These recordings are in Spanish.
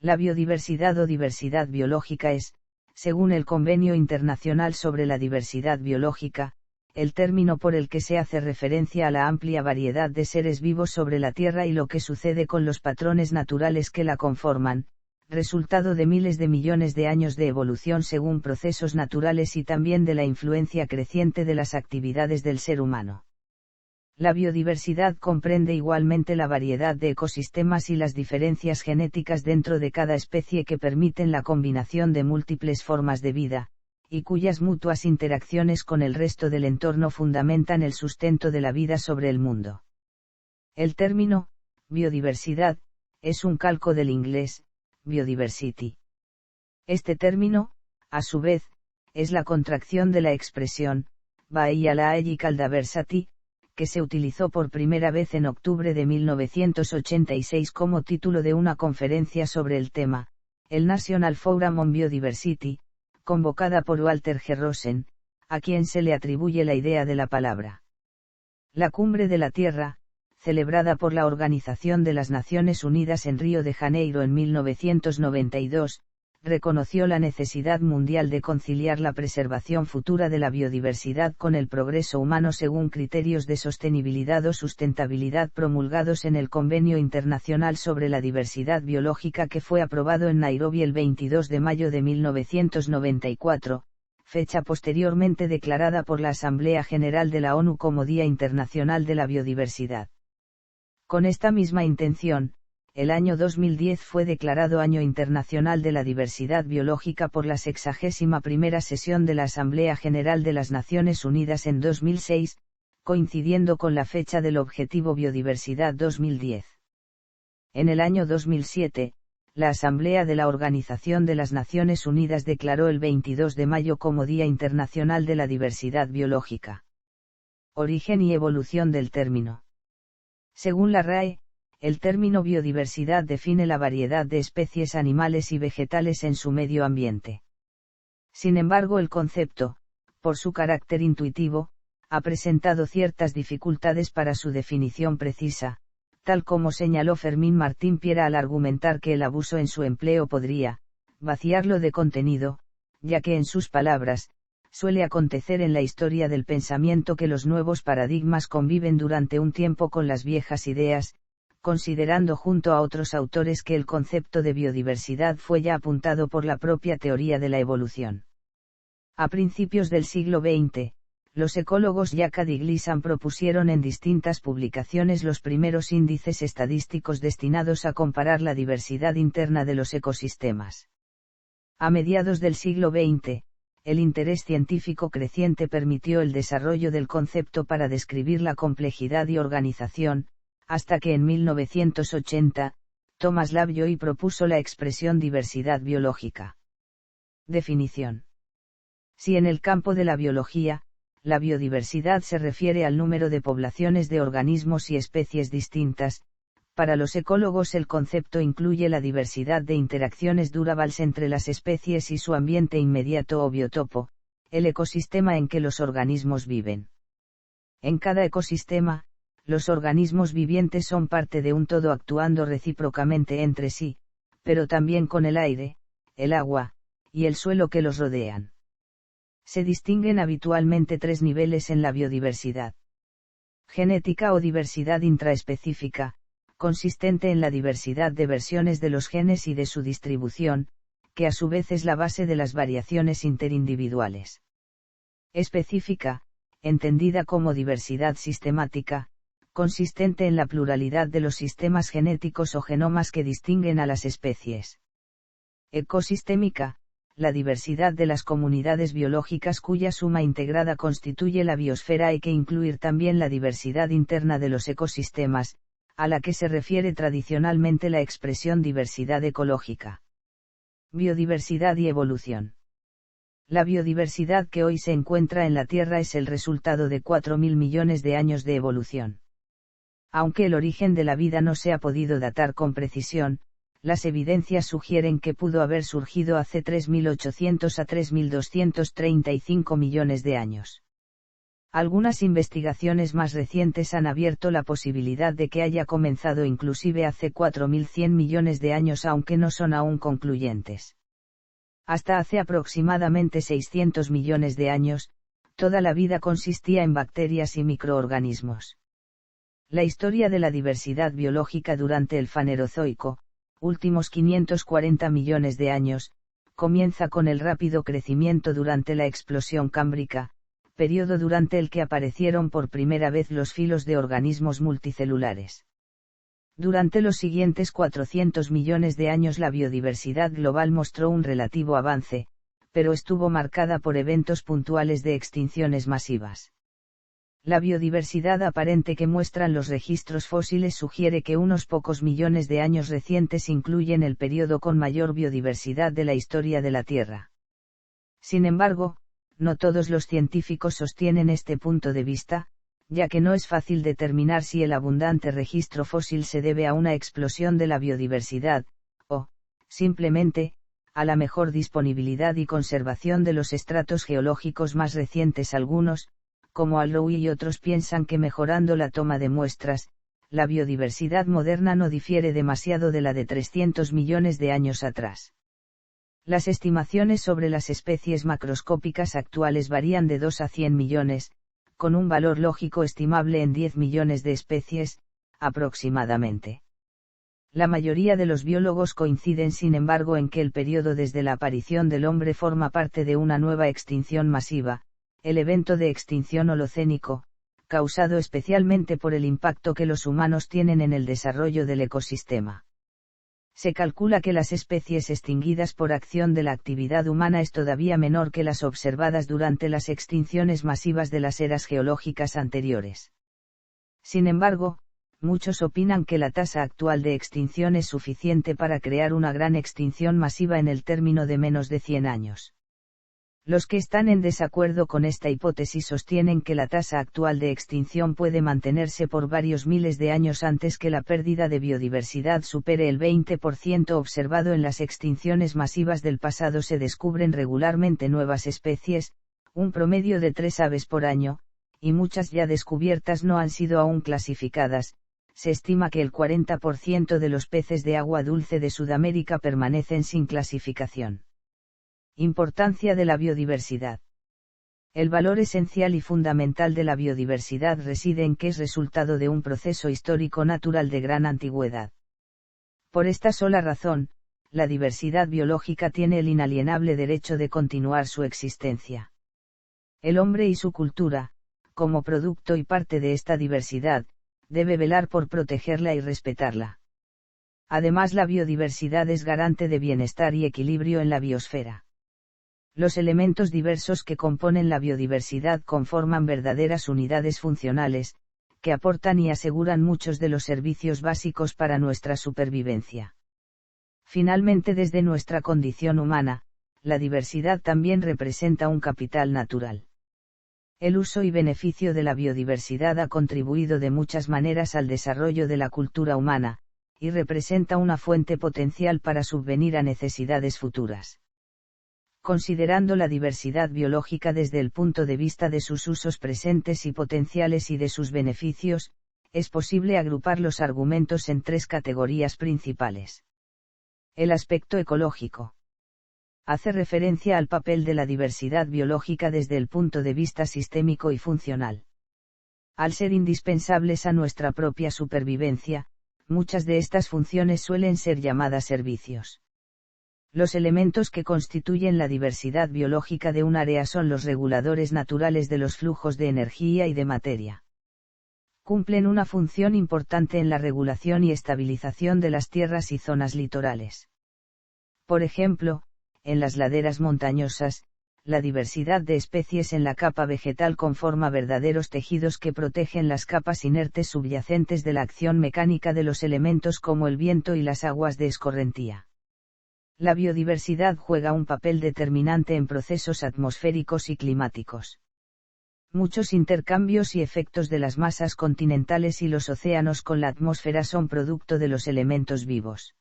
La biodiversidad o diversidad biológica es, según el Convenio Internacional sobre la Diversidad Biológica, el término por el que se hace referencia a la amplia variedad de seres vivos sobre la Tierra y lo que sucede con los patrones naturales que la conforman, resultado de miles de millones de años de evolución según procesos naturales y también de la influencia creciente de las actividades del ser humano. La biodiversidad comprende igualmente la variedad de ecosistemas y las diferencias genéticas dentro de cada especie que permiten la combinación de múltiples formas de vida, y cuyas mutuas interacciones con el resto del entorno fundamentan el sustento de la vida sobre el mundo. El término, biodiversidad, es un calco del inglés, biodiversity. Este término, a su vez, es la contracción de la expresión, biological diversity, que se utilizó por primera vez en octubre de 1986 como título de una conferencia sobre el tema, el National Forum on Biodiversity, convocada por Walter G. Rosen, a quien se le atribuye la idea de la palabra. La Cumbre de la Tierra, celebrada por la Organización de las Naciones Unidas en Río de Janeiro en 1992, reconoció la necesidad mundial de conciliar la preservación futura de la biodiversidad con el progreso humano según criterios de sostenibilidad o sustentabilidad promulgados en el Convenio Internacional sobre la Diversidad Biológica que fue aprobado en Nairobi el 22 de mayo de 1994, fecha posteriormente declarada por la Asamblea General de la ONU como Día Internacional de la Biodiversidad. Con esta misma intención, el año 2010 fue declarado Año Internacional de la Diversidad Biológica por la 61ª sesión de la Asamblea General de las Naciones Unidas en 2006, coincidiendo con la fecha del Objetivo Biodiversidad 2010. En el año 2007, la Asamblea de la Organización de las Naciones Unidas declaró el 22 de mayo como Día Internacional de la Diversidad Biológica. Origen y evolución del término. Según la RAE, el término biodiversidad define la variedad de especies animales y vegetales en su medio ambiente. Sin embargo, el concepto, por su carácter intuitivo, ha presentado ciertas dificultades para su definición precisa, tal como señaló Fermín Martín Piera al argumentar que el abuso en su empleo podría vaciarlo de contenido, ya que en sus palabras, suele acontecer en la historia del pensamiento que los nuevos paradigmas conviven durante un tiempo con las viejas ideas, considerando junto a otros autores que el concepto de biodiversidad fue ya apuntado por la propia teoría de la evolución. A principios del siglo XX, los ecólogos Jacquard y Gleason propusieron en distintas publicaciones los primeros índices estadísticos destinados a comparar la diversidad interna de los ecosistemas. A mediados del siglo XX, el interés científico creciente permitió el desarrollo del concepto para describir la complejidad y organización, hasta que en 1980, Thomas Lovejoy propuso la expresión diversidad biológica. Definición. Si en el campo de la biología, la biodiversidad se refiere al número de poblaciones de organismos y especies distintas, para los ecólogos el concepto incluye la diversidad de interacciones durables entre las especies y su ambiente inmediato o biotopo, el ecosistema en que los organismos viven. En cada ecosistema, los organismos vivientes son parte de un todo actuando recíprocamente entre sí, pero también con el aire, el agua, y el suelo que los rodean. Se distinguen habitualmente tres niveles en la biodiversidad. Genética o diversidad intraespecífica, consistente en la diversidad de versiones de los genes y de su distribución, que a su vez es la base de las variaciones interindividuales. Específica, entendida como diversidad sistemática, consistente en la pluralidad de los sistemas genéticos o genomas que distinguen a las especies. Ecosistémica, la diversidad de las comunidades biológicas cuya suma integrada constituye la biosfera. Hay que incluir también la diversidad interna de los ecosistemas, a la que se refiere tradicionalmente la expresión diversidad ecológica. Biodiversidad y evolución. La biodiversidad que hoy se encuentra en la Tierra es el resultado de 4.000 millones de años de evolución. Aunque el origen de la vida no se ha podido datar con precisión, las evidencias sugieren que pudo haber surgido hace 3.800 a 3.235 millones de años. Algunas investigaciones más recientes han abierto la posibilidad de que haya comenzado inclusive hace 4.100 millones de años, aunque no son aún concluyentes. Hasta hace aproximadamente 600 millones de años, toda la vida consistía en bacterias y microorganismos. La historia de la diversidad biológica durante el Fanerozoico, últimos 540 millones de años, comienza con el rápido crecimiento durante la explosión cámbrica, periodo durante el que aparecieron por primera vez los filos de organismos multicelulares. Durante los siguientes 400 millones de años la biodiversidad global mostró un relativo avance, pero estuvo marcada por eventos puntuales de extinciones masivas. La biodiversidad aparente que muestran los registros fósiles sugiere que unos pocos millones de años recientes incluyen el periodo con mayor biodiversidad de la historia de la Tierra. Sin embargo, no todos los científicos sostienen este punto de vista, ya que no es fácil determinar si el abundante registro fósil se debe a una explosión de la biodiversidad, o, simplemente, a la mejor disponibilidad y conservación de los estratos geológicos más recientes. Algunos, como Alloy y otros, piensan que mejorando la toma de muestras, la biodiversidad moderna no difiere demasiado de la de 300 millones de años atrás. Las estimaciones sobre las especies macroscópicas actuales varían de 2 a 100 millones, con un valor lógico estimable en 10 millones de especies, aproximadamente. La mayoría de los biólogos coinciden sin embargo en que el periodo desde la aparición del hombre forma parte de una nueva extinción masiva, el evento de extinción holocénico, causado especialmente por el impacto que los humanos tienen en el desarrollo del ecosistema. Se calcula que las especies extinguidas por acción de la actividad humana es todavía menor que las observadas durante las extinciones masivas de las eras geológicas anteriores. Sin embargo, muchos opinan que la tasa actual de extinción es suficiente para crear una gran extinción masiva en el término de menos de 100 años. Los que están en desacuerdo con esta hipótesis sostienen que la tasa actual de extinción puede mantenerse por varios miles de años antes que la pérdida de biodiversidad supere el 20% observado en las extinciones masivas del pasado. Se descubren regularmente nuevas especies, un promedio de 3 aves por año, y muchas ya descubiertas no han sido aún clasificadas. Se estima que el 40% de los peces de agua dulce de Sudamérica permanecen sin clasificación. Importancia de la biodiversidad. El valor esencial y fundamental de la biodiversidad reside en que es resultado de un proceso histórico natural de gran antigüedad. Por esta sola razón, la diversidad biológica tiene el inalienable derecho de continuar su existencia. El hombre y su cultura, como producto y parte de esta diversidad, debe velar por protegerla y respetarla. Además, la biodiversidad es garante de bienestar y equilibrio en la biosfera. Los elementos diversos que componen la biodiversidad conforman verdaderas unidades funcionales, que aportan y aseguran muchos de los servicios básicos para nuestra supervivencia. Finalmente, desde nuestra condición humana, la diversidad también representa un capital natural. El uso y beneficio de la biodiversidad ha contribuido de muchas maneras al desarrollo de la cultura humana, y representa una fuente potencial para subvenir a necesidades futuras. Considerando la diversidad biológica desde el punto de vista de sus usos presentes y potenciales y de sus beneficios, es posible agrupar los argumentos en 3 categorías principales. El aspecto ecológico. Hace referencia al papel de la diversidad biológica desde el punto de vista sistémico y funcional. Al ser indispensables a nuestra propia supervivencia, muchas de estas funciones suelen ser llamadas servicios. Los elementos que constituyen la diversidad biológica de un área son los reguladores naturales de los flujos de energía y de materia. Cumplen una función importante en la regulación y estabilización de las tierras y zonas litorales. Por ejemplo, en las laderas montañosas, la diversidad de especies en la capa vegetal conforma verdaderos tejidos que protegen las capas inertes subyacentes de la acción mecánica de los elementos como el viento y las aguas de escorrentía. La biodiversidad juega un papel determinante en procesos atmosféricos y climáticos. Muchos intercambios y efectos de las masas continentales y los océanos con la atmósfera son producto de los elementos vivos.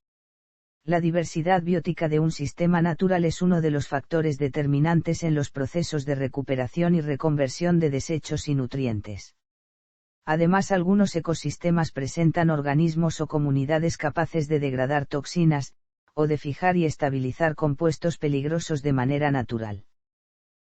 La diversidad biótica de un sistema natural es uno de los factores determinantes en los procesos de recuperación y reconversión de desechos y nutrientes. Además, algunos ecosistemas presentan organismos o comunidades capaces de degradar toxinas, o de fijar y estabilizar compuestos peligrosos de manera natural.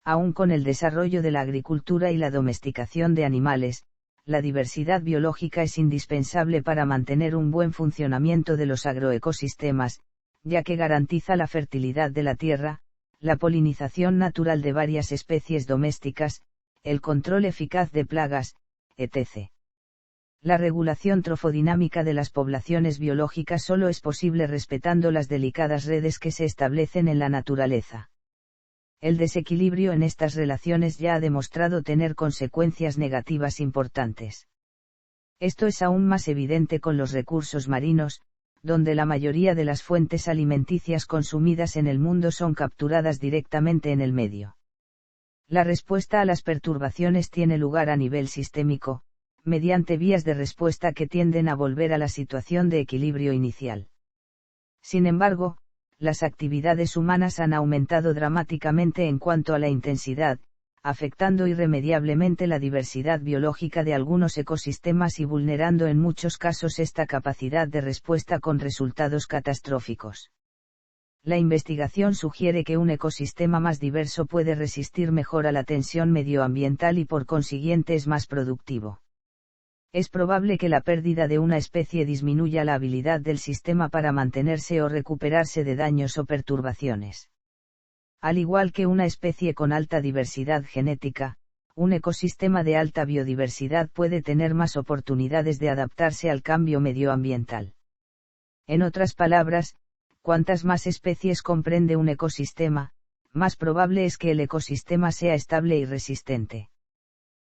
Aún con el desarrollo de la agricultura y la domesticación de animales, la diversidad biológica es indispensable para mantener un buen funcionamiento de los agroecosistemas, ya que garantiza la fertilidad de la tierra, la polinización natural de varias especies domésticas, el control eficaz de plagas, etc. La regulación trofodinámica de las poblaciones biológicas solo es posible respetando las delicadas redes que se establecen en la naturaleza. El desequilibrio en estas relaciones ya ha demostrado tener consecuencias negativas importantes. Esto es aún más evidente con los recursos marinos, donde la mayoría de las fuentes alimenticias consumidas en el mundo son capturadas directamente en el medio. La respuesta a las perturbaciones tiene lugar a nivel sistémico, mediante vías de respuesta que tienden a volver a la situación de equilibrio inicial. Sin embargo, las actividades humanas han aumentado dramáticamente en cuanto a la intensidad, afectando irremediablemente la diversidad biológica de algunos ecosistemas y vulnerando en muchos casos esta capacidad de respuesta con resultados catastróficos. La investigación sugiere que un ecosistema más diverso puede resistir mejor a la tensión medioambiental y por consiguiente es más productivo. Es probable que la pérdida de una especie disminuya la habilidad del sistema para mantenerse o recuperarse de daños o perturbaciones. Al igual que una especie con alta diversidad genética, un ecosistema de alta biodiversidad puede tener más oportunidades de adaptarse al cambio medioambiental. En otras palabras, cuantas más especies comprende un ecosistema, más probable es que el ecosistema sea estable y resistente.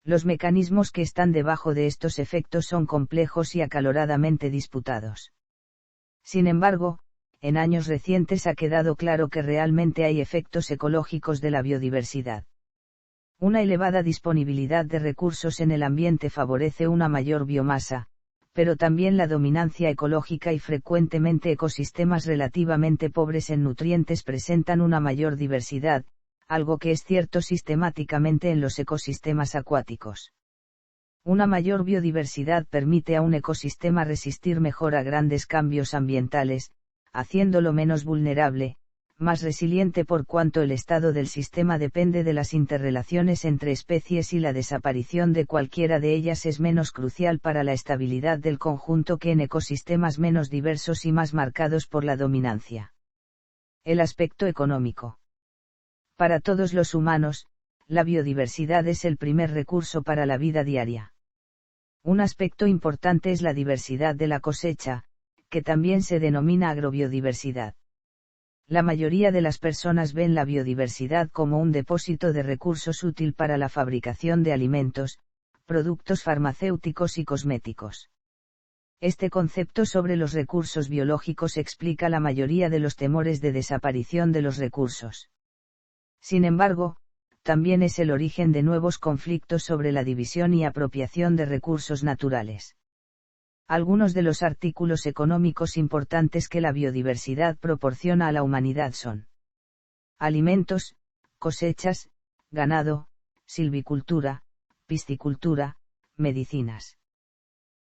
Los mecanismos que están debajo de estos efectos son complejos y acaloradamente disputados. Sin embargo, en años recientes ha quedado claro que realmente hay efectos ecológicos de la biodiversidad. Una elevada disponibilidad de recursos en el ambiente favorece una mayor biomasa, pero también la dominancia ecológica y frecuentemente ecosistemas relativamente pobres en nutrientes presentan una mayor diversidad, algo que es cierto sistemáticamente en los ecosistemas acuáticos. Una mayor biodiversidad permite a un ecosistema resistir mejor a grandes cambios ambientales, haciéndolo menos vulnerable, más resiliente por cuanto el estado del sistema depende de las interrelaciones entre especies y la desaparición de cualquiera de ellas es menos crucial para la estabilidad del conjunto que en ecosistemas menos diversos y más marcados por la dominancia. El aspecto económico. Para todos los humanos, la biodiversidad es el primer recurso para la vida diaria. Un aspecto importante es la diversidad de la cosecha, que también se denomina agrobiodiversidad. La mayoría de las personas ven la biodiversidad como un depósito de recursos útil para la fabricación de alimentos, productos farmacéuticos y cosméticos. Este concepto sobre los recursos biológicos explica la mayoría de los temores de desaparición de los recursos. Sin embargo, también es el origen de nuevos conflictos sobre la división y apropiación de recursos naturales. Algunos de los artículos económicos importantes que la biodiversidad proporciona a la humanidad son alimentos, cosechas, ganado, silvicultura, piscicultura, medicinas.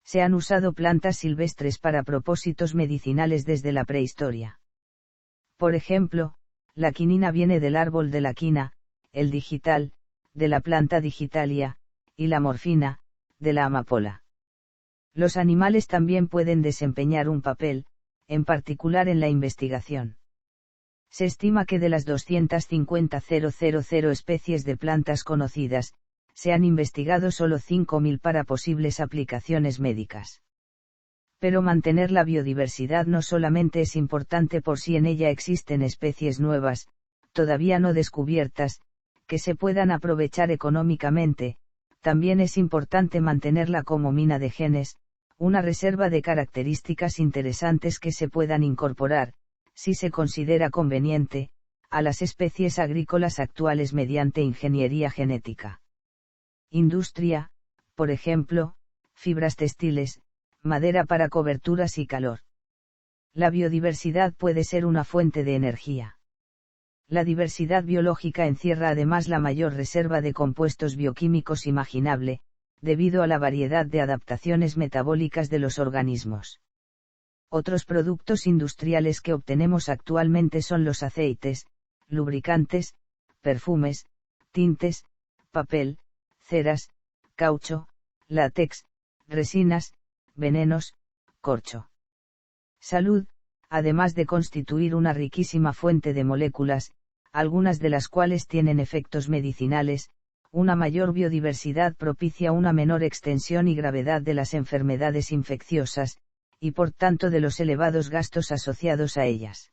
Se han usado plantas silvestres para propósitos medicinales desde la prehistoria. Por ejemplo, la quinina viene del árbol de la quina, el digital, de la planta digitalia, y la morfina, de la amapola. Los animales también pueden desempeñar un papel, en particular en la investigación. Se estima que de las 250.000 especies de plantas conocidas, se han investigado solo 5.000 para posibles aplicaciones médicas. Pero mantener la biodiversidad no solamente es importante por si en ella existen especies nuevas, todavía no descubiertas, que se puedan aprovechar económicamente, también es importante mantenerla como mina de genes, una reserva de características interesantes que se puedan incorporar, si se considera conveniente, a las especies agrícolas actuales mediante ingeniería genética. Industria, por ejemplo, fibras textiles, madera para coberturas y calor. La biodiversidad puede ser una fuente de energía. La diversidad biológica encierra además la mayor reserva de compuestos bioquímicos imaginable, debido a la variedad de adaptaciones metabólicas de los organismos. Otros productos industriales que obtenemos actualmente son los aceites, lubricantes, perfumes, tintes, papel, ceras, caucho, látex, resinas, venenos, corcho. Salud, además de constituir una riquísima fuente de moléculas, algunas de las cuales tienen efectos medicinales, una mayor biodiversidad propicia una menor extensión y gravedad de las enfermedades infecciosas, y por tanto de los elevados gastos asociados a ellas.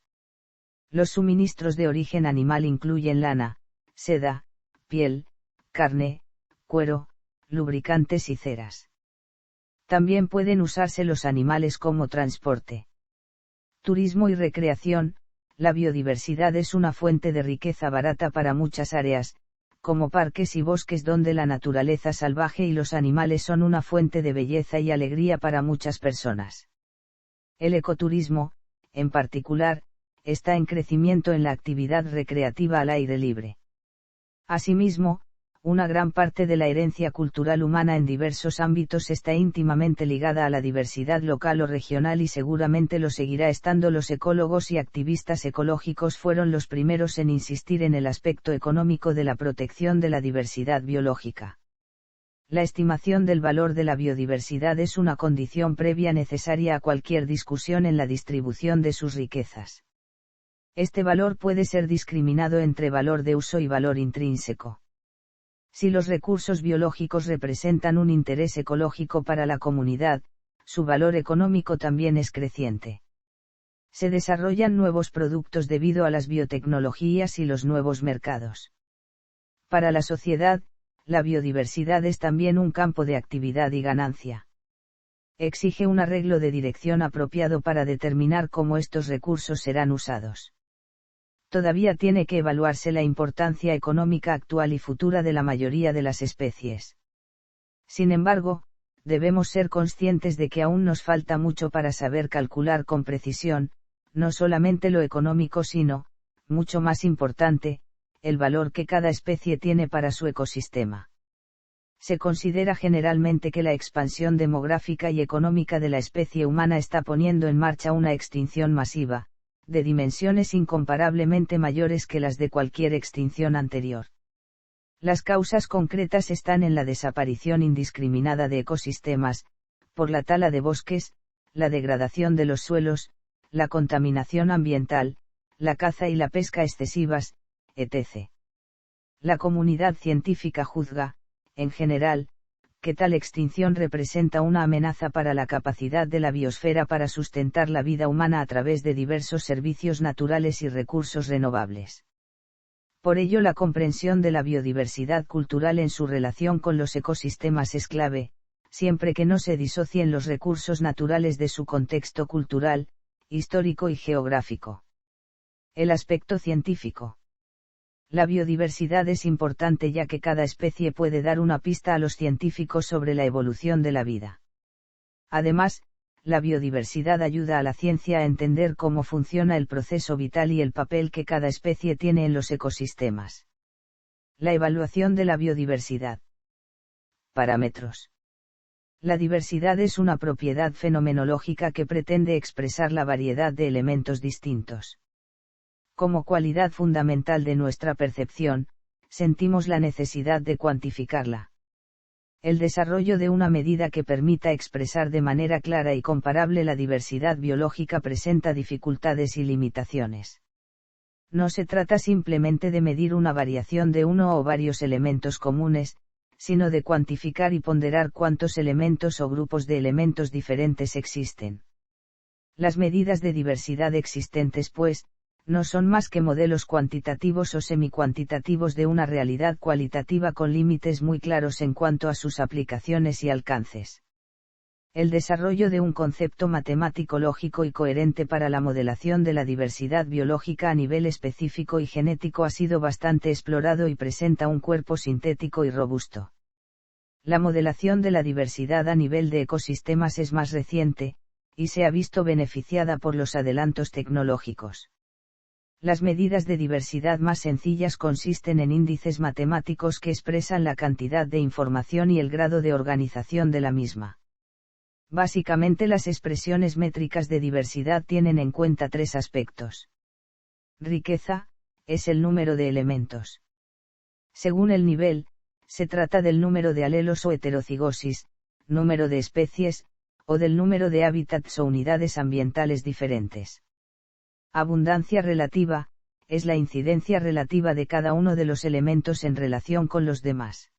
Los suministros de origen animal incluyen lana, seda, piel, carne, cuero, lubricantes y ceras. También pueden usarse los animales como transporte. Turismo y recreación. La biodiversidad es una fuente de riqueza barata para muchas áreas, como parques y bosques donde la naturaleza salvaje y los animales son una fuente de belleza y alegría para muchas personas. El ecoturismo, en particular, está en crecimiento en la actividad recreativa al aire libre. Asimismo, una gran parte de la herencia cultural humana en diversos ámbitos está íntimamente ligada a la diversidad local o regional y seguramente lo seguirá estando. Los ecólogos y activistas ecológicos fueron los primeros en insistir en el aspecto económico de la protección de la diversidad biológica. La estimación del valor de la biodiversidad es una condición previa necesaria a cualquier discusión en la distribución de sus riquezas. Este valor puede ser discriminado entre valor de uso y valor intrínseco. Si los recursos biológicos representan un interés ecológico para la comunidad, su valor económico también es creciente. Se desarrollan nuevos productos debido a las biotecnologías y los nuevos mercados. Para la sociedad, la biodiversidad es también un campo de actividad y ganancia. Exige un arreglo de dirección apropiado para determinar cómo estos recursos serán usados. Todavía tiene que evaluarse la importancia económica actual y futura de la mayoría de las especies. Sin embargo, debemos ser conscientes de que aún nos falta mucho para saber calcular con precisión, no solamente lo económico sino, mucho más importante, el valor que cada especie tiene para su ecosistema. Se considera generalmente que la expansión demográfica y económica de la especie humana está poniendo en marcha una extinción masiva, de dimensiones incomparablemente mayores que las de cualquier extinción anterior. Las causas concretas están en la desaparición indiscriminada de ecosistemas, por la tala de bosques, la degradación de los suelos, la contaminación ambiental, la caza y la pesca excesivas, etc. La comunidad científica juzga, en general, que tal extinción representa una amenaza para la capacidad de la biosfera para sustentar la vida humana a través de diversos servicios naturales y recursos renovables. Por ello, la comprensión de la biodiversidad cultural en su relación con los ecosistemas es clave, siempre que no se disocien los recursos naturales de su contexto cultural, histórico y geográfico. El aspecto científico. La biodiversidad es importante ya que cada especie puede dar una pista a los científicos sobre la evolución de la vida. Además, la biodiversidad ayuda a la ciencia a entender cómo funciona el proceso vital y el papel que cada especie tiene en los ecosistemas. La evaluación de la biodiversidad. Parámetros. La diversidad es una propiedad fenomenológica que pretende expresar la variedad de elementos distintos. Como cualidad fundamental de nuestra percepción, sentimos la necesidad de cuantificarla. El desarrollo de una medida que permita expresar de manera clara y comparable la diversidad biológica presenta dificultades y limitaciones. No se trata simplemente de medir una variación de uno o varios elementos comunes, sino de cuantificar y ponderar cuántos elementos o grupos de elementos diferentes existen. Las medidas de diversidad existentes, pues, no son más que modelos cuantitativos o semicuantitativos de una realidad cualitativa con límites muy claros en cuanto a sus aplicaciones y alcances. El desarrollo de un concepto matemático lógico y coherente para la modelación de la diversidad biológica a nivel específico y genético ha sido bastante explorado y presenta un cuerpo sintético y robusto. La modelación de la diversidad a nivel de ecosistemas es más reciente, y se ha visto beneficiada por los adelantos tecnológicos. Las medidas de diversidad más sencillas consisten en índices matemáticos que expresan la cantidad de información y el grado de organización de la misma. Básicamente las expresiones métricas de diversidad tienen en cuenta tres aspectos. Riqueza, es el número de elementos. Según el nivel, se trata del número de alelos o heterocigosis, número de especies, o del número de hábitats o unidades ambientales diferentes. Abundancia relativa, es la incidencia relativa de cada uno de los elementos en relación con los demás.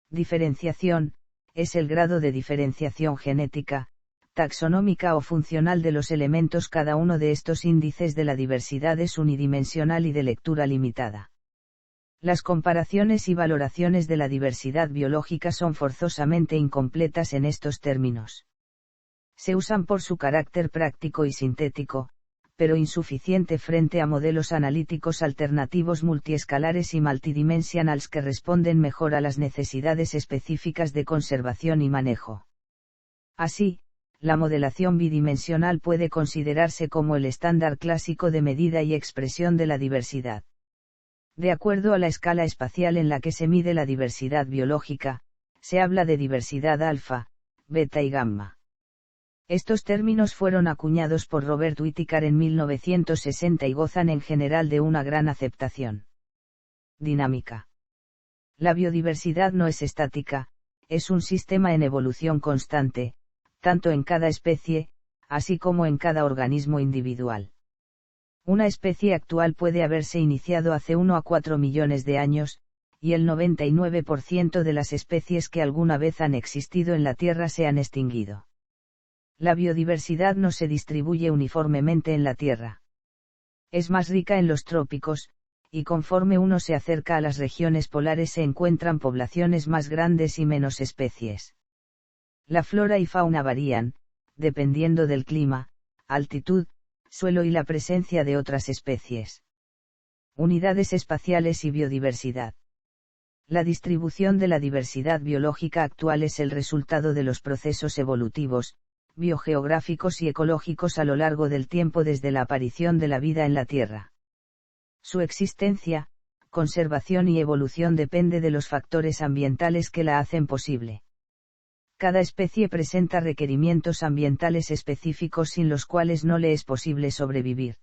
Diferenciación, es el grado de diferenciación genética, taxonómica o funcional de los elementos. Cada uno de estos índices de la diversidad es unidimensional y de lectura limitada. Las comparaciones y valoraciones de la diversidad biológica son forzosamente incompletas en estos términos. Se usan por su carácter práctico y sintético, pero insuficiente frente a modelos analíticos alternativos multiescalares y multidimensionals que responden mejor a las necesidades específicas de conservación y manejo. Así, la modelación bidimensional puede considerarse como el estándar clásico de medida y expresión de la diversidad. De acuerdo a la escala espacial en la que se mide la diversidad biológica, se habla de diversidad alfa, beta y gamma. Estos términos fueron acuñados por Robert Whittaker en 1960 y gozan en general de una gran aceptación. Dinámica. La biodiversidad no es estática, es un sistema en evolución constante, tanto en cada especie, así como en cada organismo individual. Una especie actual puede haberse iniciado hace 1 a 4 millones de años, y el 99% de las especies que alguna vez han existido en la Tierra se han extinguido. La biodiversidad no se distribuye uniformemente en la Tierra. Es más rica en los trópicos, y conforme uno se acerca a las regiones polares se encuentran poblaciones más grandes y menos especies. La flora y fauna varían, dependiendo del clima, altitud, suelo y la presencia de otras especies. Unidades espaciales y biodiversidad. La distribución de la diversidad biológica actual es el resultado de los procesos evolutivos, biogeográficos y ecológicos a lo largo del tiempo desde la aparición de la vida en la Tierra. Su existencia, conservación y evolución depende de los factores ambientales que la hacen posible. Cada especie presenta requerimientos ambientales específicos sin los cuales no le es posible sobrevivir.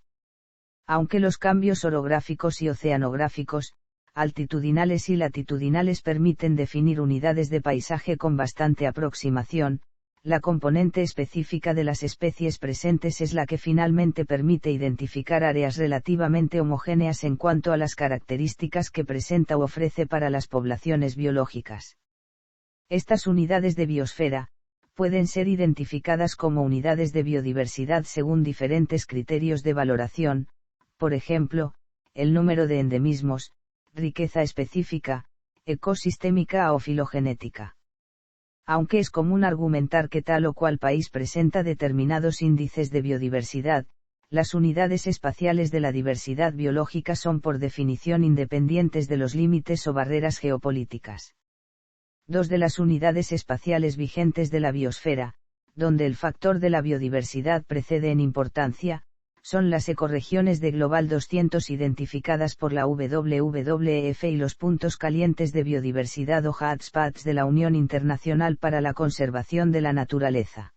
Aunque los cambios orográficos y oceanográficos, altitudinales y latitudinales permiten definir unidades de paisaje con bastante aproximación, la componente específica de las especies presentes es la que finalmente permite identificar áreas relativamente homogéneas en cuanto a las características que presenta u ofrece para las poblaciones biológicas. Estas unidades de biosfera pueden ser identificadas como unidades de biodiversidad según diferentes criterios de valoración, por ejemplo, el número de endemismos, riqueza específica, ecosistémica o filogenética. Aunque es común argumentar que tal o cual país presenta determinados índices de biodiversidad, las unidades espaciales de la diversidad biológica son por definición independientes de los límites o barreras geopolíticas. Dos de las unidades espaciales vigentes de la biosfera, donde el factor de la biodiversidad precede en importancia, son las ecorregiones de Global 200 identificadas por la WWF y los puntos calientes de biodiversidad o hotspots de la Unión Internacional para la Conservación de la Naturaleza.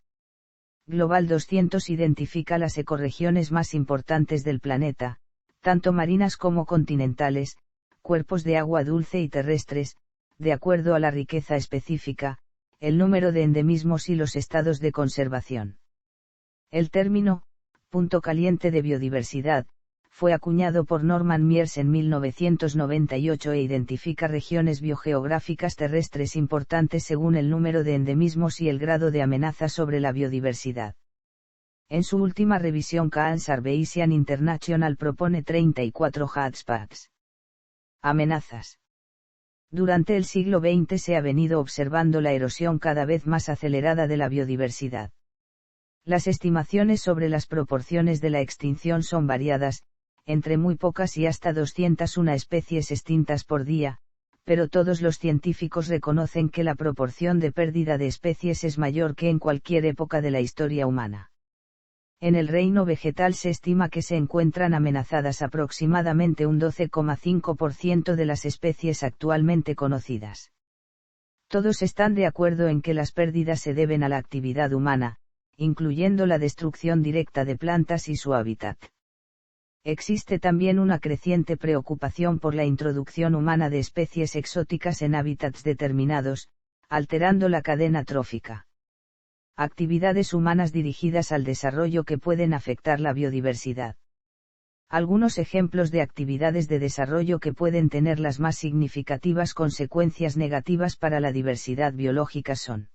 Global 200 identifica las ecorregiones más importantes del planeta, tanto marinas como continentales, cuerpos de agua dulce y terrestres, de acuerdo a la riqueza específica, el número de endemismos y los estados de conservación. El término punto caliente de biodiversidad, fue acuñado por Norman Mears en 1998 e identifica regiones biogeográficas terrestres importantes según el número de endemismos y el grado de amenaza sobre la biodiversidad. En su última revisión Conservation International propone 34 hotspots. Amenazas. Durante el siglo XX se ha venido observando la erosión cada vez más acelerada de la biodiversidad. Las estimaciones sobre las proporciones de la extinción son variadas, entre muy pocas y hasta 201 especies extintas por día, pero todos los científicos reconocen que la proporción de pérdida de especies es mayor que en cualquier época de la historia humana. En el reino vegetal se estima que se encuentran amenazadas aproximadamente un 12,5% de las especies actualmente conocidas. Todos están de acuerdo en que las pérdidas se deben a la actividad humana, incluyendo la destrucción directa de plantas y su hábitat. Existe también una creciente preocupación por la introducción humana de especies exóticas en hábitats determinados, alterando la cadena trófica. Actividades humanas dirigidas al desarrollo que pueden afectar la biodiversidad. Algunos ejemplos de actividades de desarrollo que pueden tener las más significativas consecuencias negativas para la diversidad biológica son: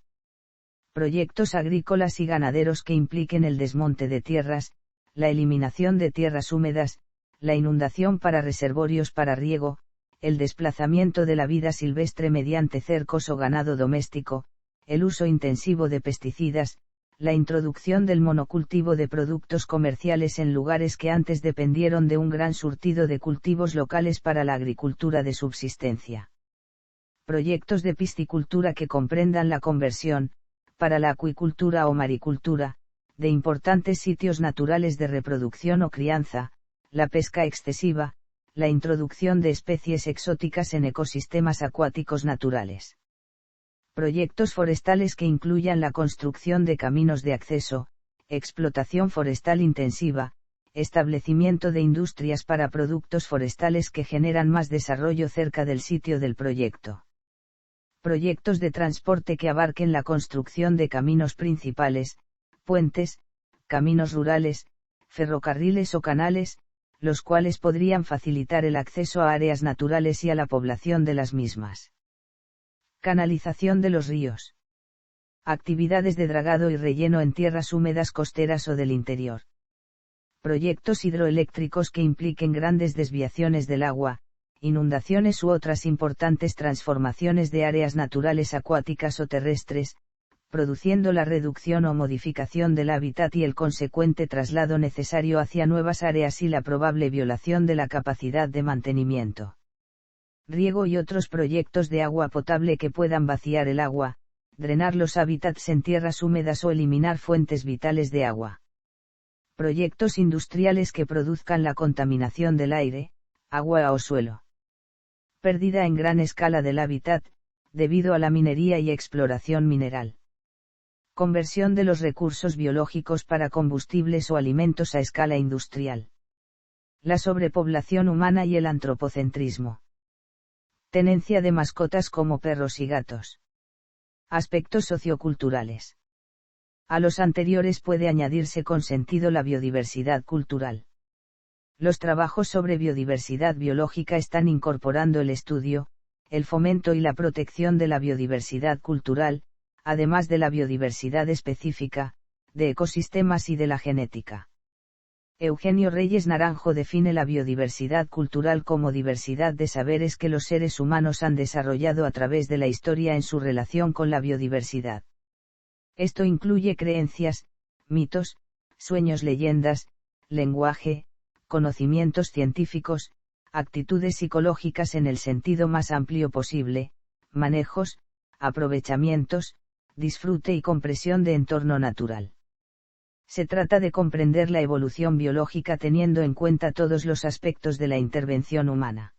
proyectos agrícolas y ganaderos que impliquen el desmonte de tierras, la eliminación de tierras húmedas, la inundación para reservorios para riego, el desplazamiento de la vida silvestre mediante cercos o ganado doméstico, el uso intensivo de pesticidas, la introducción del monocultivo de productos comerciales en lugares que antes dependieron de un gran surtido de cultivos locales para la agricultura de subsistencia. Proyectos de piscicultura que comprendan la conversión, para la acuicultura o maricultura, de importantes sitios naturales de reproducción o crianza, la pesca excesiva, la introducción de especies exóticas en ecosistemas acuáticos naturales. Proyectos forestales que incluyan la construcción de caminos de acceso, explotación forestal intensiva, establecimiento de industrias para productos forestales que generan más desarrollo cerca del sitio del proyecto. Proyectos de transporte que abarquen la construcción de caminos principales, puentes, caminos rurales, ferrocarriles o canales, los cuales podrían facilitar el acceso a áreas naturales y a la población de las mismas. Canalización de los ríos. Actividades de dragado y relleno en tierras húmedas costeras o del interior. Proyectos hidroeléctricos que impliquen grandes desviaciones del agua, inundaciones u otras importantes transformaciones de áreas naturales acuáticas o terrestres, produciendo la reducción o modificación del hábitat y el consecuente traslado necesario hacia nuevas áreas y la probable violación de la capacidad de mantenimiento. Riego y otros proyectos de agua potable que puedan vaciar el agua, drenar los hábitats en tierras húmedas o eliminar fuentes vitales de agua. Proyectos industriales que produzcan la contaminación del aire, agua o suelo. Pérdida en gran escala del hábitat, debido a la minería y exploración mineral. Conversión de los recursos biológicos para combustibles o alimentos a escala industrial. La sobrepoblación humana y el antropocentrismo. Tenencia de mascotas como perros y gatos. Aspectos socioculturales. A los anteriores puede añadirse con sentido la biodiversidad cultural. Los trabajos sobre biodiversidad biológica están incorporando el estudio, el fomento y la protección de la biodiversidad cultural, además de la biodiversidad específica, de ecosistemas y de la genética. Eugenio Reyes Naranjo define la biodiversidad cultural como diversidad de saberes que los seres humanos han desarrollado a través de la historia en su relación con la biodiversidad. Esto incluye creencias, mitos, sueños, leyendas, lenguaje, conocimientos científicos, actitudes psicológicas en el sentido más amplio posible, manejos, aprovechamientos, disfrute y compresión de entorno natural. Se trata de comprender la evolución biológica teniendo en cuenta todos los aspectos de la intervención humana.